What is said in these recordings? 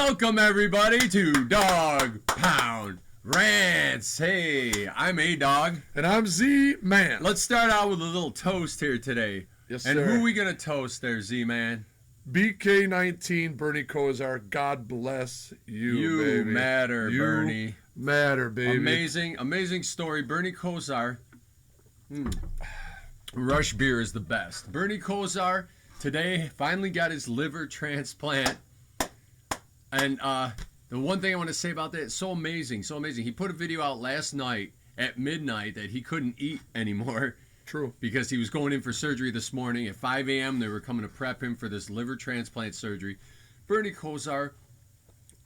Welcome, everybody, to Dog Pound Rants. Hey, I'm A-Dog. And I'm Z-Man. Let's start out with a little toast here today. Yes, and sir. who are we going to toast there, Z-Man? BK19, Bernie Kosar, God bless you, You baby. matter, You Bernie. matter, baby. Amazing story. Bernie Kosar. Rush beer is the best. Bernie Kosar today finally got his liver transplant. And the one thing I want to say about that, it's so amazing. He put a video out last night at midnight that he couldn't eat anymore. True. Because he was going in for surgery this morning. At 5 a.m., they were coming to prep him for this liver transplant surgery. Bernie Kosar,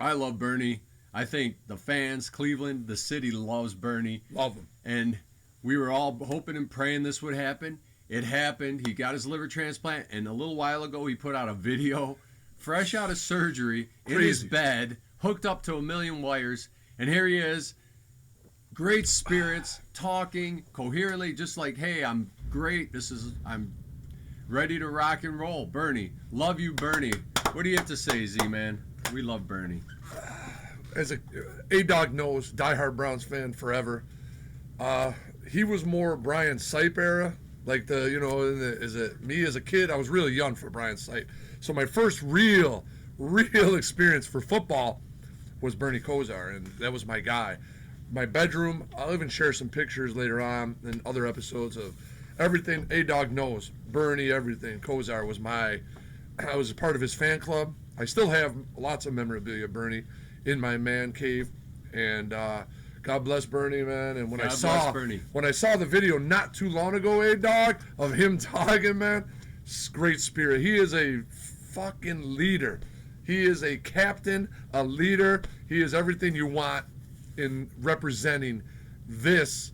I love Bernie. I think the fans, Cleveland, the city loves Bernie. Love him. And we were all hoping and praying this would happen. It happened. He got his liver transplant, and a little while ago he put out a video, fresh out of surgery, in his bed, hooked up to a million wires, and here he is, great spirits, talking coherently, just like, hey, I'm great. I'm ready to rock and roll. Bernie, love you, Bernie. What do you have to say, Z-Man? We love Bernie. As A-Dog knows, diehard Browns fan forever. He was more Brian Sipe era. Like me as a kid, I was really young for Brian Sipe. So my first real experience for football was Bernie Kosar, and that was my guy. My bedroom, I'll even share some pictures later on in other episodes of everything A-Dog knows. Bernie, everything. Kosar was I was a part of his fan club. I still have lots of memorabilia of Bernie in my man cave, and God bless Bernie, man. And when I saw the video not too long ago, A-Dog, of him talking, man, great spirit. He is a fucking leader. He is a captain, a leader. He is everything you want in representing this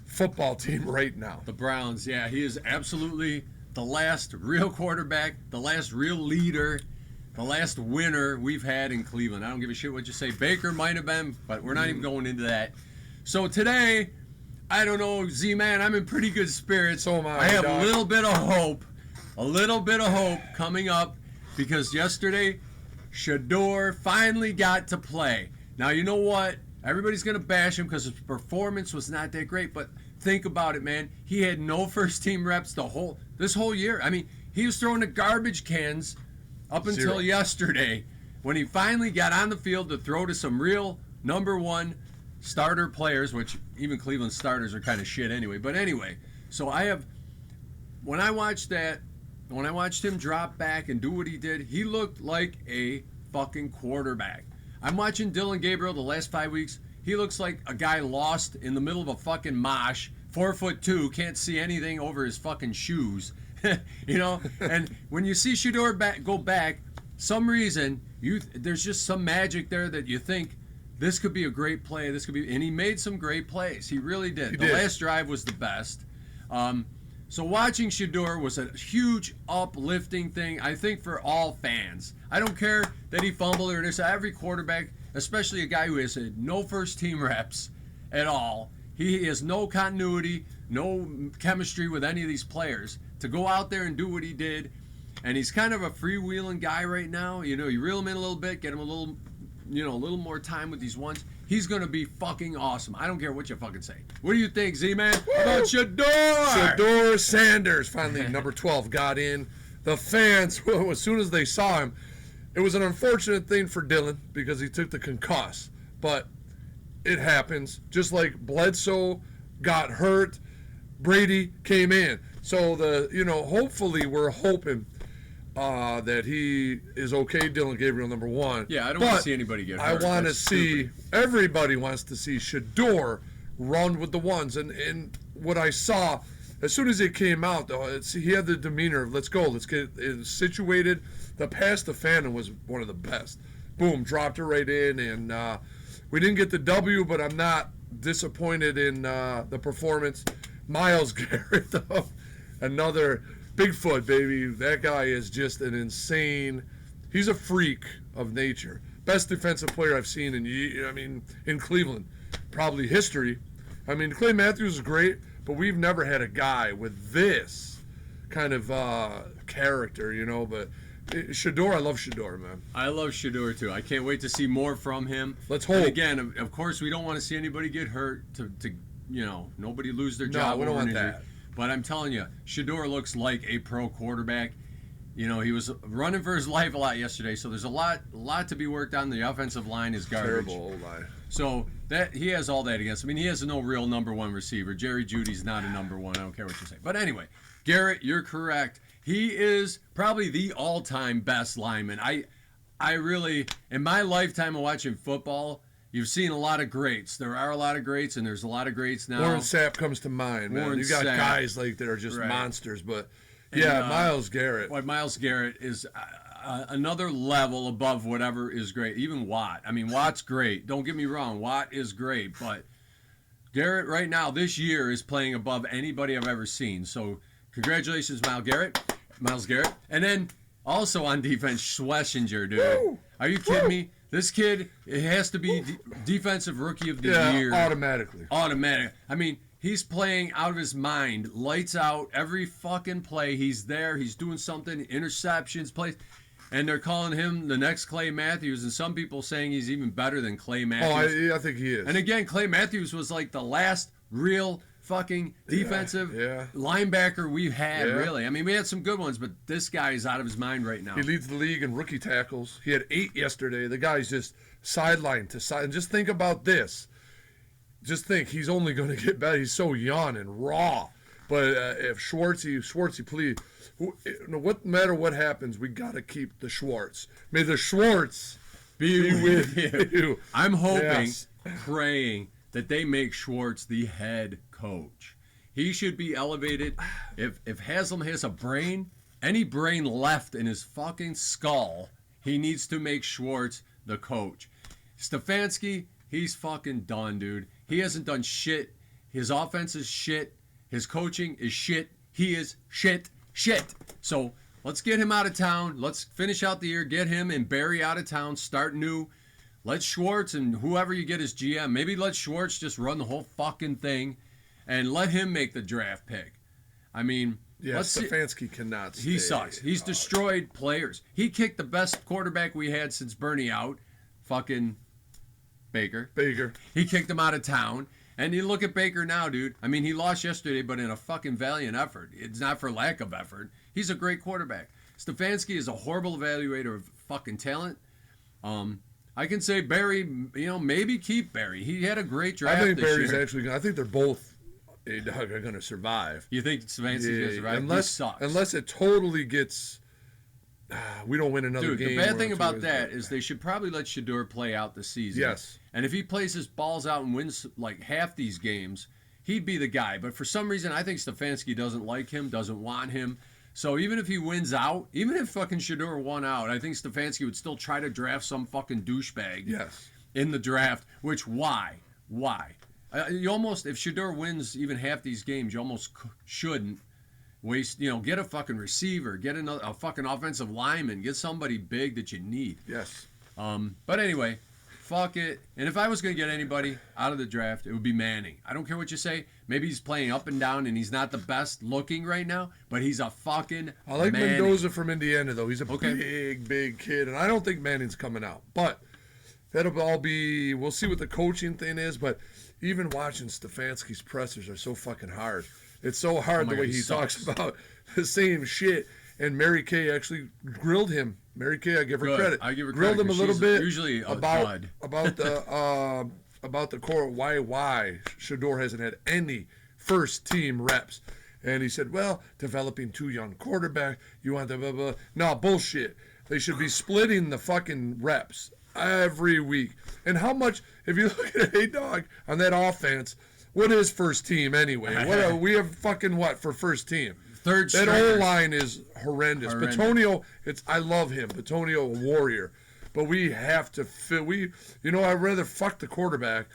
football team right now. The Browns, yeah. He is absolutely the last real quarterback, the last real leader, the last winner we've had in Cleveland. I don't give a shit what you say. Baker might have been, but we're not even going into that. So today, I don't know, Z-Man, I'm in pretty good spirits. So am I. I have a little bit of hope coming up, because yesterday, Shedeur finally got to play. Now, you know what? Everybody's going to bash him because his performance was not that great, but think about it, man. He had no first-team reps this whole year. I mean, he was throwing the garbage cans up until yesterday, when he finally got on the field to throw to some real number one starter players, which even Cleveland starters are kind of shit anyway. But anyway, so when I watched him drop back and do what he did, he looked like a fucking quarterback. I'm watching Dylan Gabriel the last 5 weeks. He looks like a guy lost in the middle of a fucking mosh, 4'2", can't see anything over his fucking shoes. You know, and when you see Shedeur go back, some reason there's just some magic there that you think this could be a great play. And he made some great plays. He really did. The last drive was the best. So watching Shedeur was a huge uplifting thing, I think, for all fans. I don't care that he fumbled or this. Every quarterback, especially a guy who has no first-team reps at all, he has no continuity, no chemistry with any of these players, to go out there and do what he did. And he's kind of a freewheeling guy right now. You know, you reel him in a little bit, get him a little more time with these ones. He's going to be fucking awesome. I don't care what you fucking say. What do you think, Z-Man? How about Shedeur? Shedeur Sanders, finally, number 12, got in. The fans, as soon as they saw him, it was an unfortunate thing for Dylan because he took the concuss. But it happens. Just like Bledsoe got hurt, Brady came in. So, hopefully we're hoping that he is okay, Dylan Gabriel, number 1. Yeah, I don't want to see anybody get hurt. I want to see, everybody wants to see Shedeur run with the ones. And what I saw, as soon as it came out, though, he had the demeanor of, let's go, let's get it situated. The pass to Fannin was one of the best. Boom, dropped it right in. And we didn't get the W, but I'm not disappointed in the performance. Myles Garrett, though, another Bigfoot, baby. That guy is just an insane. He's a freak of nature. Best defensive player I've seen in Cleveland, probably history. I mean, Clay Matthews is great, but we've never had a guy with this kind of character, But Shedeur, I love Shedeur, man. I love Shedeur too. I can't wait to see more from him. Let's hope. And again, of course, we don't want to see anybody get hurt. To nobody lose their job. No, we don't over an want injury. that. But I'm telling you, Shedeur looks like a pro quarterback. You know, he was running for his life a lot yesterday, so there's a lot to be worked on. The offensive line is garbage. Terrible old line. So that he has all that against him. I mean, he has no real number one receiver. Jerry Jeudy's not a number one. I don't care what you say. But anyway, Garrett, you're correct. He is probably the all-time best lineman. I really, in my lifetime of watching football, you've seen a lot of greats. There are a lot of greats, and there's a lot of greats now. Warren Sapp comes to mind, man. Warren You got Sapp. guys like that are just Right. monsters, but And, yeah, Myles Garrett. Well, Myles Garrett is another level above whatever is great. Even Watt. I mean, Watt's great. Don't get me wrong. Watt is great, but Garrett right now this year is playing above anybody I've ever seen. So congratulations, Myles Garrett. And then also on defense, Schlesinger, dude. Woo! Are you kidding me? This kid, it has to be defensive rookie of the year. Automatically. Automatic. I mean, he's playing out of his mind. Lights out every fucking play. He's there. He's doing something. Interceptions, plays. And they're calling him the next Clay Matthews. And some people saying he's even better than Clay Matthews. I think he is. And again, Clay Matthews was like the last real fucking defensive linebacker we've had, really. I mean, we had some good ones, but this guy is out of his mind right now. He leads the league in rookie tackles. He had 8 yesterday. The guy's just sideline to side. And just think about this. Just think, he's only going to get better. He's so young and raw. But if Schwartzy, please, no matter what happens, we got to keep the Schwartz. May the Schwartz be with you. I'm hoping, Yes. praying that they make Schwartz the head coach. He should be elevated. If Haslam has a brain, any brain left in his fucking skull, he needs to make Schwartz the coach. Stefanski, he's fucking done, dude. He hasn't done shit. His offense is shit. His coaching is shit. He is shit. So let's get him out of town. Let's finish out the year. Get him and Barry out of town. Start new. Let Schwartz and whoever you get as GM, maybe let Schwartz just run the whole fucking thing and let him make the draft pick. I mean, Stefanski cannot stay. He sucks. He's destroyed players. He kicked the best quarterback we had since Bernie out, fucking Baker. He kicked him out of town. And you look at Baker now, dude. I mean, he lost yesterday, but in a fucking valiant effort. It's not for lack of effort. He's a great quarterback. Stefanski is a horrible evaluator of fucking talent. I can say Barry, maybe keep Barry. He had a great draft I think this Barry's year. actually going to, I think they're both are going to survive. You think Stefanski's going to survive? He sucks. Unless it totally gets, we don't win another game. Dude, the bad thing about that is they should probably let Shedeur play out the season. Yes. And if he plays his balls out and wins like half these games, he'd be the guy. But for some reason, I think Stefanski doesn't like him, doesn't want him. So even if he wins out, even if fucking Shedeur won out, I think Stefanski would still try to draft some fucking douchebag in the draft, which why? You almost, if Shedeur wins even half these games, you almost shouldn't waste, get a fucking receiver, get a fucking offensive lineman, get somebody big that you need. Yes. But anyway, fuck it. And if I was going to get anybody out of the draft, it would be Manning. I don't care what you say. Maybe he's playing up and down and he's not the best looking right now, but he's a fucking I like Manning. Mendoza from Indiana, though. He's a big kid, and I don't think Manning's coming out. But that'll all be, we'll see what the coaching thing is, but even watching Stefanski's pressers are so fucking hard. It's so hard the way he talks about the same shit. And Mary Kay actually grilled him. Mary Kay, I give her credit. I give her grilled credit, him a little bit usually about the core why Shedeur hasn't had any first team reps. And he said, well, developing 2 young quarterbacks, you want the blah blah. No, bullshit. They should be splitting the fucking reps every week. And how much, if you look at A-Dog on that offense, what is first team anyway? We have fucking what for first team? Third That stringers. O-line is horrendous. Petonio, I love him. Petonio, a warrior. But we have to fit. I'd rather fuck the quarterback,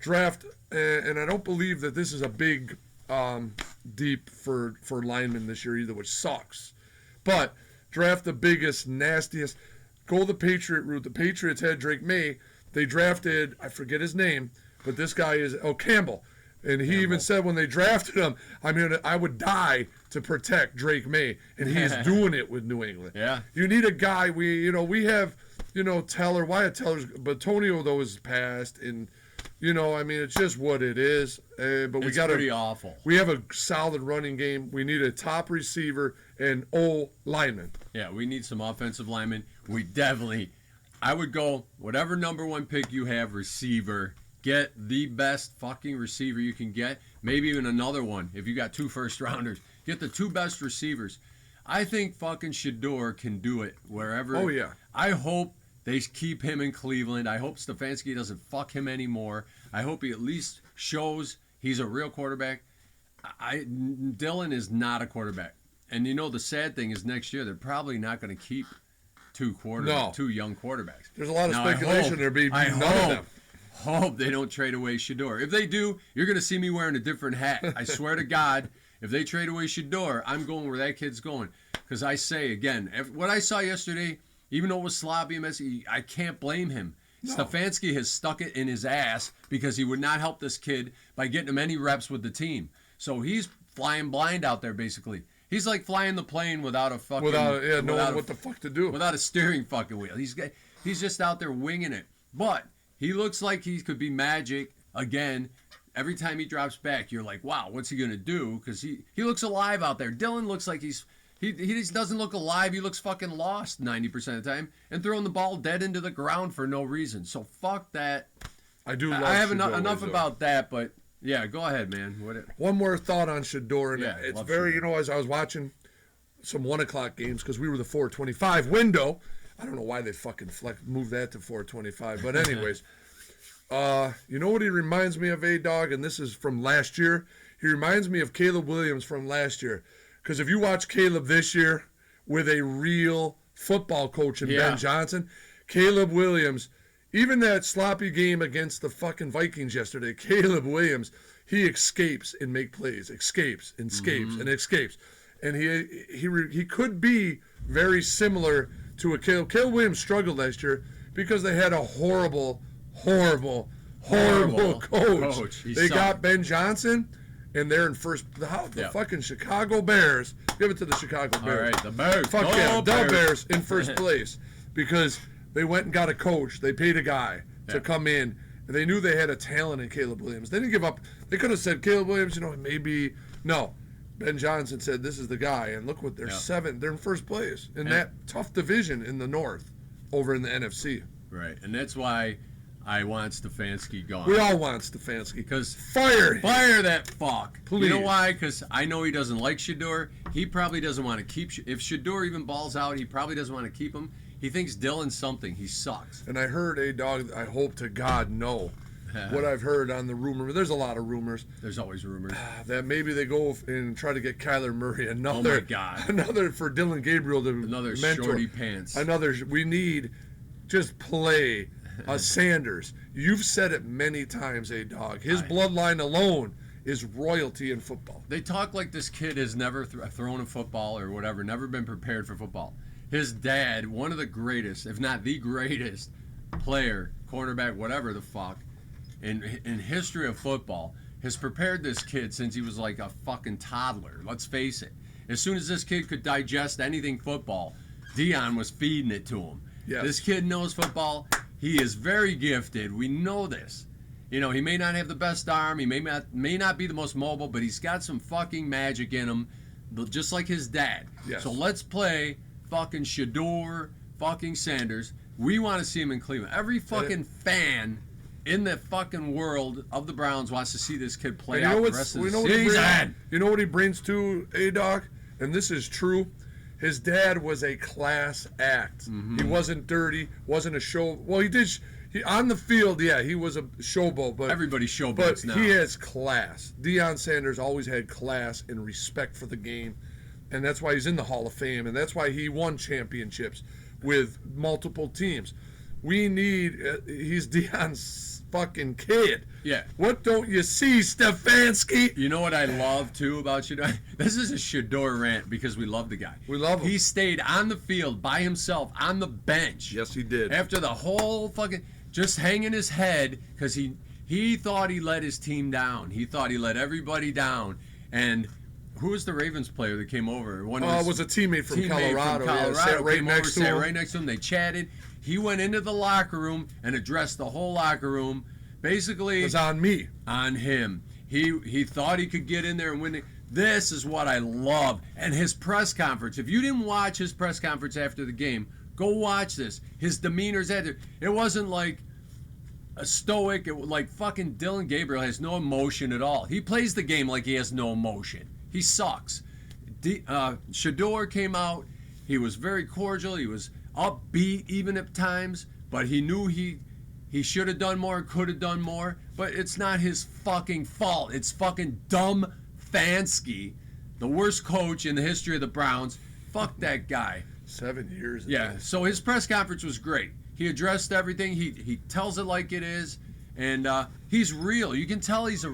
draft, and I don't believe that this is a big deep for linemen this year either, which sucks. But draft the biggest, nastiest. Go the Patriot route. The Patriots had Drake May. They drafted, I forget his name, but this guy is, Campbell. And he even said when they drafted him, I mean, I would die to protect Drake May, and he's doing it with New England. Yeah. You need a guy. We have, Teller, Wyatt Teller's, but Tonio though is passed, and I mean, it's just what it is. But we got pretty awful. We have a solid running game. We need a top receiver and lineman. Yeah, we need some offensive linemen. I would go whatever number one pick you have, receiver. Get the best fucking receiver you can get. Maybe even another one if you got 2 first-rounders. Get the 2 best receivers. I think fucking Shedeur can do it wherever. Oh, yeah. I hope they keep him in Cleveland. I hope Stefanski doesn't fuck him anymore. I hope he at least shows he's a real quarterback. Dylan is not a quarterback. And the sad thing is next year they're probably not going to keep 2 young quarterbacks. There's a lot of speculation there being none of them. Hope they don't trade away Shedeur. If they do, you're going to see me wearing a different hat. I swear to God, if they trade away Shedeur, I'm going where that kid's going. Because I say, again, what I saw yesterday, even though it was sloppy and messy, I can't blame him. No. Stefanski has stuck it in his ass because he would not help this kid by getting him any reps with the team. So he's flying blind out there, basically. He's like flying the plane without a fucking... knowing what the fuck to do. Without a steering fucking wheel. He's just out there winging it. But he looks like he could be magic again. Every time he drops back, you're like, wow, what's he going to do? Because he looks alive out there. Dylan looks like he just doesn't look alive. He looks fucking lost 90% of the time and throwing the ball dead into the ground for no reason. So fuck that. I have enough about that, but yeah, go ahead, man. One more thought on Shedeur. Yeah, it's very, Shedeur. As I was watching some 1 o'clock games, because we were the 4:25 window. I don't know why they fucking moved that to 4:25. But anyways, you know what he reminds me of, A-Dog? And this is from last year. He reminds me of Caleb Williams from last year. Because if you watch Caleb this year with a real football coach in Ben Johnson, Caleb Williams, even that sloppy game against the fucking Vikings yesterday, Caleb Williams, he escapes and make plays, escapes and escapes. And he could be very similar to a Caleb. Caleb Williams struggled last year because they had a horrible coach. They got Ben Johnson, and they're in first. The fucking Chicago Bears. Give it to the Chicago Bears. All right, the Bears. Fuck yeah, the Bears in first place because they went and got a coach. They paid a guy to come in. And they knew they had a talent in Caleb Williams. They didn't give up. They could have said Caleb Williams, maybe. No. Ben Johnson said, this is the guy. And look what they're seventh. They're in first place in that tough division in the North over in the NFC. Right. And that's why I want Stefanski gone. We all want Stefanski. Because fire that fuck. Please. You know why? Because I know he doesn't like Shedeur. He probably doesn't want to keep. If Shedeur even balls out, he probably doesn't want to keep him. He thinks Dylan's something. He sucks. And I heard, A-Dog, I hope to God no. What I've heard on the rumor, there's a lot of rumors. There's always rumors. That maybe they go and try to get Kyler Murray oh my God. Another for Dylan Gabriel to another mentor. Shorty pants. We need just play Sanders. You've said it many times, A-Dog. His bloodline alone is royalty in football. They talk like this kid has never thrown a football or whatever, never been prepared for football. His dad, one of the greatest, if not the greatest player, cornerback, whatever the fuck, in history of football, has prepared this kid since he was like a fucking toddler. Let's face it. As soon as this kid could digest anything football, Dion was feeding it to him. Yes. This kid knows football. He is very gifted. We know this. He may not have the best arm. He may not be the most mobile, but he's got some fucking magic in him, just like his dad. Yes. So let's play fucking Shedeur, fucking Sanders. We want to see him in Cleveland. Every fucking fan in the fucking world of the Browns wants to see this kid play out the rest of the season. You know what he brings to A-Dog? And this is true. His dad was a class act. Mm-hmm. He wasn't dirty, wasn't a show. Well, he did. On the field, he was a showboat. But everybody showboats now. He has class. Deion Sanders always had class and respect for the game. And that's why he's in the Hall of Fame. And that's why he won championships with multiple teams. He's Deion's fucking kid. Yeah. What don't you see, Stefanski? You know what I love, too, about Shedeur? This is a Shedeur rant because we love the guy. We love him. He stayed on the field by himself on the bench. Yes, he did. After the whole fucking... Just hanging his head because he He thought he let his team down. He thought he let everybody down. And who was the Ravens player that came over? It was a teammate from Colorado. Yeah, sat right next to him. Sat right next to him. They chatted. He went into the locker room and addressed the whole locker room. Basically, it was on me. On him. He thought he could get in there and win it. This is what I love. And his press conference. If you didn't watch his press conference after the game, go watch this. His demeanor's at it. It wasn't like a stoic, like fucking Dylan Gabriel has no emotion at all. He plays the game like he has no emotion. He sucks. Shedeur came out. He was very cordial. He was upbeat even at times, but he knew he should have done more, could have done more. But it's not his fucking fault. It's fucking dumb Fansky, the worst coach in the history of the Browns. Fuck that guy. 7 years. Yeah. So his press conference was great. He addressed everything. He tells it like it is, and he's real. You can tell he's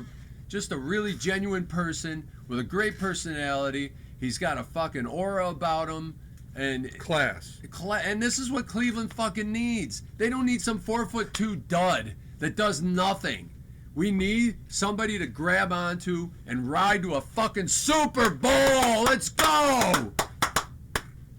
just a really genuine person with a great personality. He's got a fucking aura about him, and class. And this is what Cleveland fucking needs. They don't need some 4'2" dud that does nothing. We need somebody to grab onto and ride to a fucking Super Bowl. Let's go.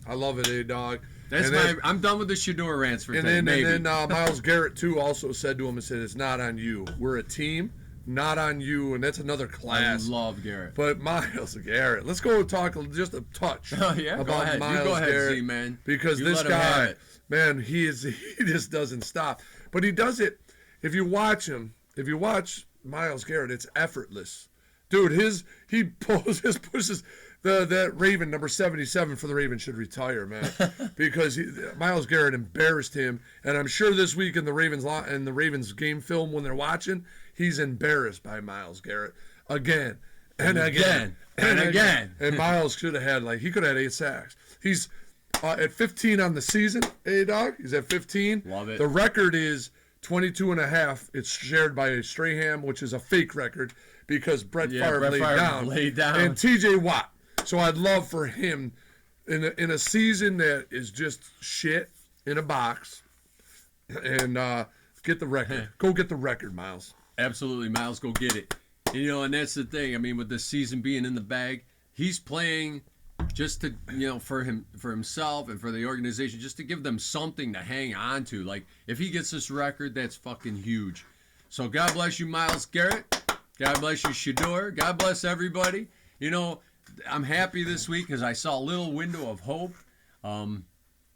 I love it, A-Dog. I'm done with the Shedeur rants for today. And then Myles Garrett, too, also said to him and said, it's not on you. We're a team, not on you. And that's another class. I love Garrett. But Myles Garrett, let's go talk just a touch about go ahead. Myles Garrett. Z-Man. Because this guy, man, he just doesn't stop. But he does it. If you watch him, if you watch Myles Garrett, it's effortless. Dude, he pushes that Raven, number 77 for the Ravens, should retire, man, because Myles Garrett embarrassed him, and I'm sure this week in the Ravens game film when they're watching, he's embarrassed by Myles Garrett again and again. And Myles should have had he could have had 8 sacks. He's at 15 on the season, A-Dog. He's at 15. Love it. The record is 22 and a half. It's shared by Strahan, which is a fake record because Brett Favre laid down. And TJ Watt. So I'd love for him in a season that is just shit in a box and get the record. Go get the record, Myles. Absolutely, Myles, go get it. And that's the thing. I mean, with the season being in the bag, he's playing just to, for himself and for the organization, just to give them something to hang on to. Like, if he gets this record, that's fucking huge. So God bless you, Myles Garrett. God bless you, Shedeur. God bless everybody. I'm happy this week because I saw a little window of hope that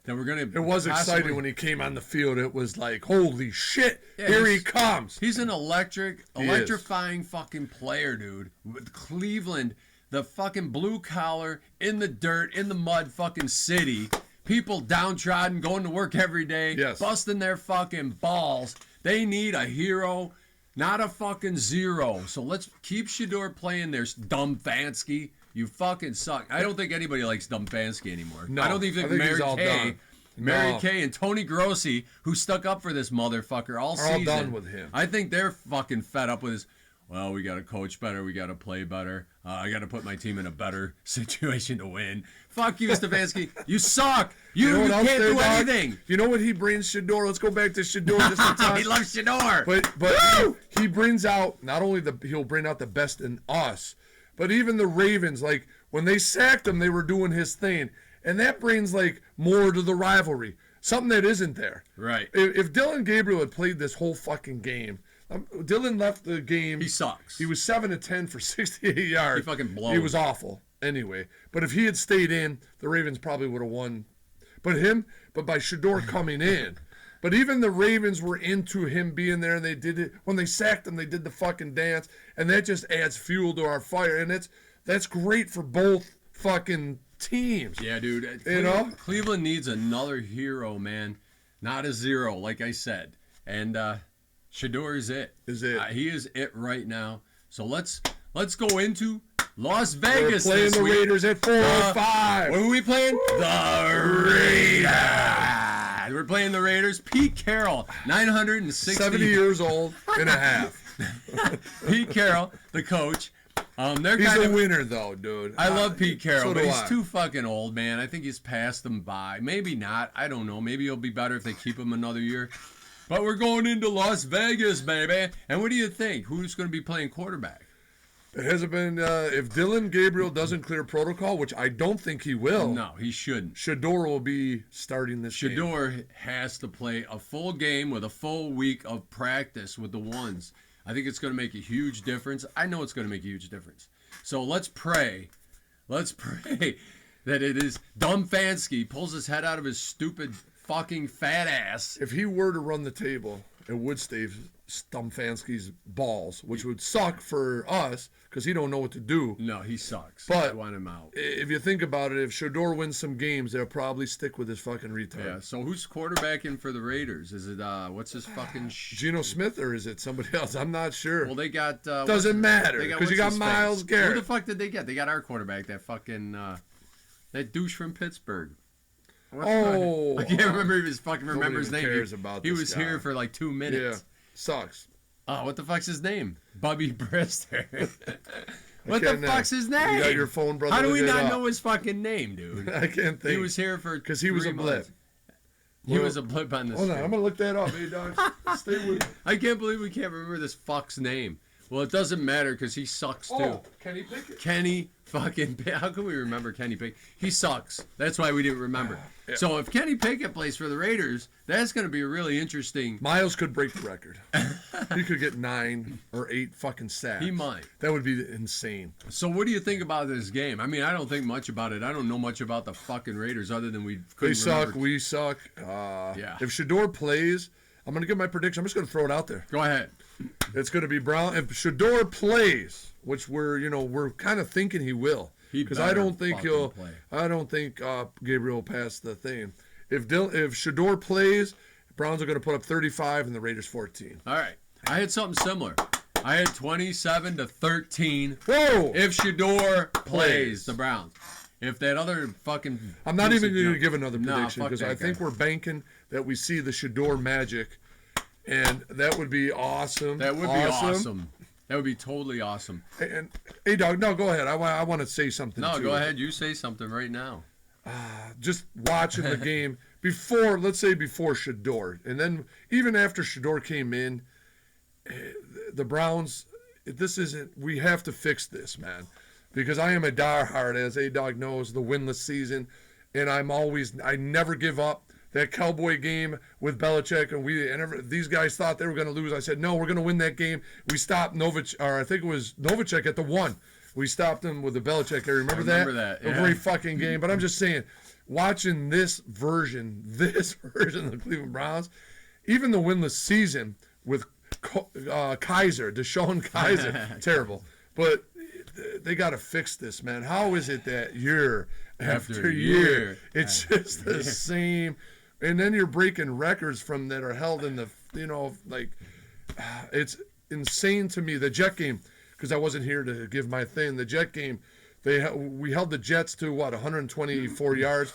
we're going to... It was exciting when he came on the field. It was like, holy shit, here he comes. He's an electrifying fucking player, dude. With Cleveland, the fucking blue collar, in the dirt, in the mud fucking city. People downtrodden, going to work every day, busting their fucking balls. They need a hero, not a fucking zero. So let's keep Shedeur playing there, dumb Fansky. You fucking suck. I don't think anybody likes dumb Fansky anymore. No, I don't think Mary Kay and Tony Grossi, who stuck up for this motherfucker all season, all done with him. I think they're fucking fed up with his, we got to coach better, we got to play better, I got to put my team in a better situation to win. Fuck you, Stefanski. You suck. You can't do anything. You know what he brings, Shedeur? Let's go back to Shedeur just a time. He loves Shedeur. But he brings out, not only he'll bring out the best in us, but even the Ravens, like, when they sacked him, they were doing his thing. And that brings, more to the rivalry. Something that isn't there. Right. If Dylan Gabriel had played this whole fucking game, Dylan left the game. He sucks. He was 7-10 for 68 yards. He fucking blows. He was awful anyway. But if he had stayed in, the Ravens probably would have won. But by Shedeur coming in. But even the Ravens were into him being there, and they did it. When they sacked him, they did the fucking dance, and that just adds fuel to our fire. And that's great for both fucking teams. Yeah, dude. Cleveland needs another hero, man. Not a zero, like I said. And Shedeur is it. He is it right now. So let's go into Las Vegas. We're playing the Raiders at 4-5. When are we playing? The Raiders. We're playing the Raiders. Pete Carroll, 70 years old and a half. Pete Carroll, the coach. He's a winner, though, dude. I love Pete Carroll, but he's I. too fucking old, man. I think he's passed them by. Maybe not. I don't know. Maybe he'll be better if they keep him another year. But we're going into Las Vegas, baby. And what do you think? Who's going to be playing quarterback? It hasn't been. If Dylan Gabriel doesn't clear protocol, which I don't think he will. No, he shouldn't. Shedeur will be starting this game. Shedeur has to play a full game with a full week of practice with the ones. I think it's going to make a huge difference. I know it's going to make a huge difference. So let's pray. Let's pray that it is Dumfansky pulls his head out of his stupid fucking fat ass. If he were to run the table, it would stave Dumfansky's balls, which would suck for us because he don't know what to do. No, he sucks. But I want him out. If you think about it, if Shedeur wins some games, they'll probably stick with his fucking retard. Yeah. So who's quarterbacking for the Raiders? Is it what's his fucking Geno Smith, or is it somebody else? I'm not sure. Well, they got doesn't matter because you got Myles Garrett. Who the fuck did they get? They got our quarterback, that fucking that douche from Pittsburgh. I can't remember his name. Cares about he this was guy. here for like 2 minutes. Yeah, sucks. Oh, what the fuck's his name? Bubby Brister. What the fuck's his name? You got your phone, brother. How do we not know his fucking name, dude? I can't think. He was here for because he was a blip. He was a blip on the Hold screen. on, I'm gonna look that up. Hey, dog, stay with me. I can't believe we can't remember this fuck's name. Well, it doesn't matter because he sucks too. Oh, Kenny Pickett. Kenny fucking Pickett. How can we remember Kenny Pickett? He sucks. That's why we didn't remember. Yeah. So if Kenny Pickett plays for the Raiders, that's going to be a really interesting. Miles could break the record. He could get 9 or 8 fucking sacks. He might. That would be insane. So what do you think about this game? I mean, I don't think much about it. I don't know much about the fucking Raiders other than we couldn't They suck. remember. We suck. Yeah. If Shedeur plays, I'm gonna give my prediction. I'm just gonna throw it out there. Go ahead. It's gonna be Brown. If Shedeur plays, which we're kind of thinking he will, because I don't think he'll. play. I don't think Gabriel will pass the thing. If Shedeur plays, Browns are gonna put up 35 and the Raiders 14. All right. I had something similar. I had 27-13. Whoa! If Shedeur plays the Browns. If that other fucking... I'm not even going to junk- give another Nah, prediction fuck because that I think guy. we're banking that we see the Shedeur magic, and that would be awesome. That would be awesome. That would be totally awesome. And hey, dog, no, go ahead. I want to say something. No, too. go ahead. You say something right now. Just watching the game before, let's say before Shedeur, and then even after Shedeur came in, the Browns. This isn't. We have to fix this, man, because I am a diehard, as A-Dog knows, the winless season, and I never give up. That Cowboy game with Belichick, and these guys thought they were going to lose. I said, no, we're going to win that game. We stopped I think it was Novacek at the 1. We stopped him with the Belichick. I remember that. Yeah. A great fucking game. But I'm just saying, watching this version of the Cleveland Browns, even the winless season with Kaiser, Deshaun Kaiser, terrible. But they got to fix this, man. How is it that year after year, it's just the same? And then you're breaking records from that are held in the, it's insane to me. The Jet game, because I wasn't here to give my thing. The Jet game, we held the Jets to 124 yards.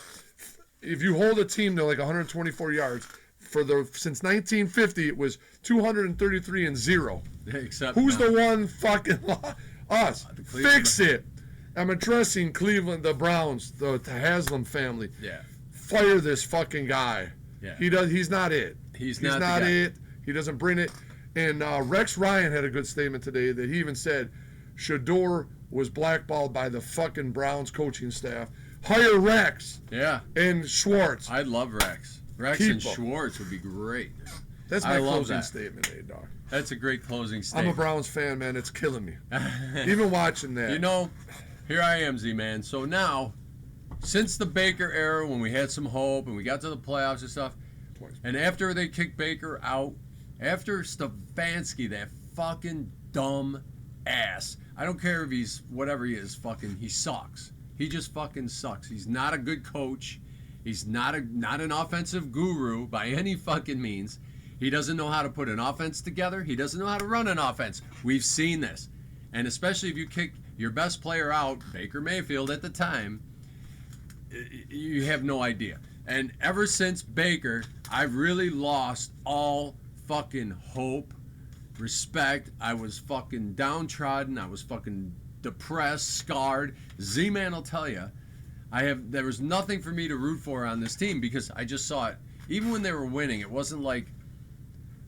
If you hold a team to like 124 yards, since 1950 it was 233-0. Except Who's the one fucking us? Fix it. I'm addressing Cleveland, the Browns, the Haslam family. Yeah. Fire this fucking guy. Yeah. He's not it. He's not not the guy. it. He doesn't bring it. And Rex Ryan had a good statement today that he even said Shedeur was blackballed by the fucking Browns coaching staff. Hire Rex. Yeah. And Schwartz. I'd love Rex. Rex Keep and him. Schwartz would be great. That's I my love closing that. statement, A-Dog. That's a great closing I'm statement. a Browns fan, man. It's killing me. Even watching that. You know, here I am, Z-Man. So now, since the Baker era, when we had some hope and we got to the playoffs and stuff, and after they kicked Baker out, after Stefanski, that fucking dumb ass, I don't care if he's whatever he is, he sucks. He just fucking sucks. He's not a good coach. He's not an offensive guru by any fucking means. He doesn't know how to put an offense together. He doesn't know how to run an offense. We've seen this. And especially if you kick your best player out, Baker Mayfield at the time, you have no idea. And ever since Baker, I've really lost all fucking hope, respect. I was fucking downtrodden. I was fucking depressed, scarred. Z-Man will tell you, there was nothing for me to root for on this team because I just saw it. Even when they were winning, it wasn't like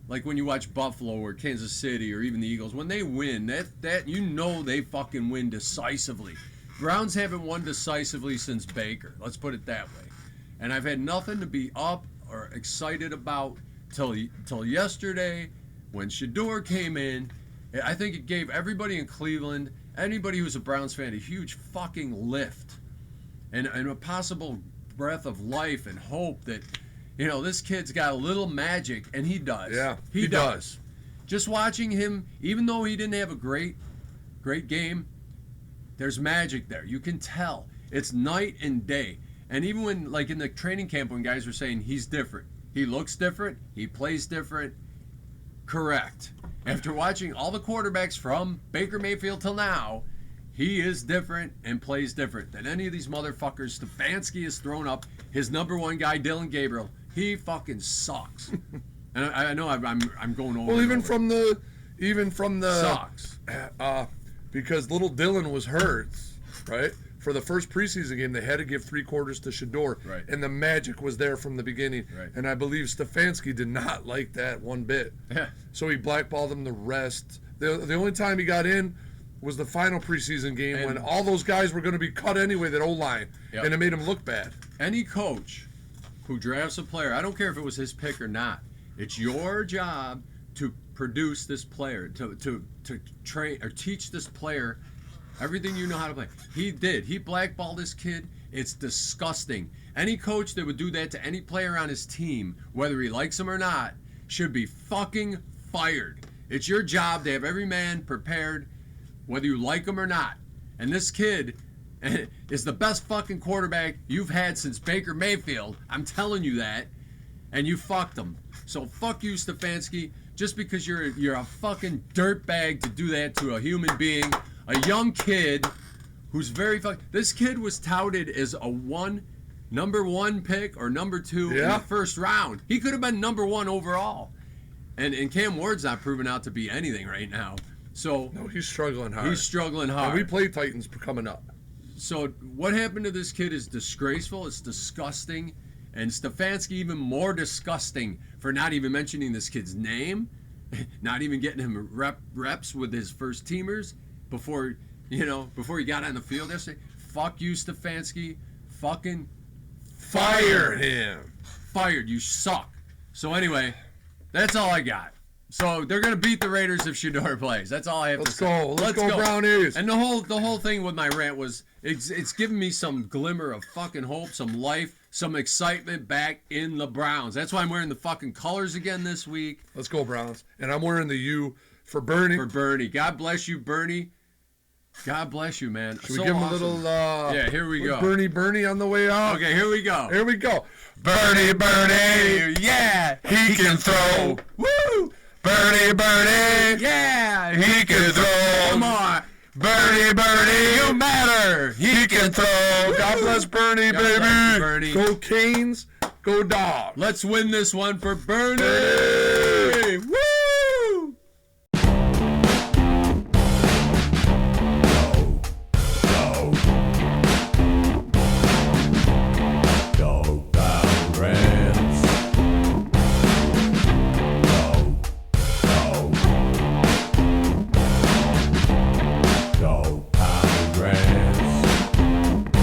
like when you watch Buffalo or Kansas City or even the Eagles, when they win, that you know they fucking win decisively. Browns haven't won decisively since Baker. Let's put it that way. And I've had nothing to be up or excited about till yesterday when Shedeur came in. I think it gave everybody in Cleveland, anybody who's a Browns fan, a huge fucking lift and a possible breath of life and hope that, you know, this kid's got a little magic, and he does. Yeah, he does. Just watching him, even though he didn't have a great game, there's magic there. You can tell. It's night and day. And even when, like in the training camp, when guys were saying he's different, he looks different, he plays different, correct. After watching all the quarterbacks from Baker Mayfield till now, he is different and plays different than any of these motherfuckers Stefanski has thrown up. His number one guy, Dylan Gabriel, he fucking sucks. And I know I'm going over. Well, even from the sucks. Because little Dylan was hurt, right? For the first preseason game, they had to give 3 quarters to Shedeur, right. And the magic was there from the beginning. Right. And I believe Stefanski did not like that one bit. Yeah. So he blackballed him the rest. The only time he got in was the final preseason game, and when all those guys were going to be cut anyway, that O-line, yep. And it made him look bad. Any coach who drafts a player, I don't care if it was his pick or not, it's your job to produce this player, to train or teach this player everything you know how to play. He did. He blackballed this kid. It's disgusting. Any coach that would do that to any player on his team, whether he likes him or not, should be fucking fired. It's your job to have every man prepared, whether you like him or not. And this kid is the best fucking quarterback you've had since Baker Mayfield. I'm telling you that. And you fucked him. So fuck you, Stefanski. Just because you're a fucking dirtbag to do that to a human being, a young kid who's very this kid was touted as a number 1 pick or number 2 in the first round. He could have been number 1 overall. And Cam Ward's not proven out to be anything right now. So no, he's struggling hard. He's struggling hard. And we play Titans coming up. So what happened to this kid is disgraceful. It's disgusting. And Stefanski even more disgusting for not even mentioning this kid's name, not even getting him reps with his first teamers before he got on the field yesterday. Fuck you, Stefanski. Fucking fire him. Fired. You suck. So anyway, that's all I got. So they're gonna beat the Raiders if Shedeur plays. That's all I have to say. Let's go, Brownies. And the whole thing with my rant was it's giving me some glimmer of fucking hope, some life, some excitement back in the Browns. That's why I'm wearing the fucking colors again this week. Let's go, Browns. And I'm wearing the U for Bernie. For Bernie. God bless you, Bernie. God bless you, man. Should we give him a little yeah, here we go. Bernie on the way out. Okay, here we go. Here we go. Bernie, yeah, he can throw. Woo! Bernie, yeah, he can throw. Come on. Bernie, you matter. He can throw. God bless Bernie, God baby. bless you, Bernie. Go Canes, go Dogs. Let's win this one for Bernie.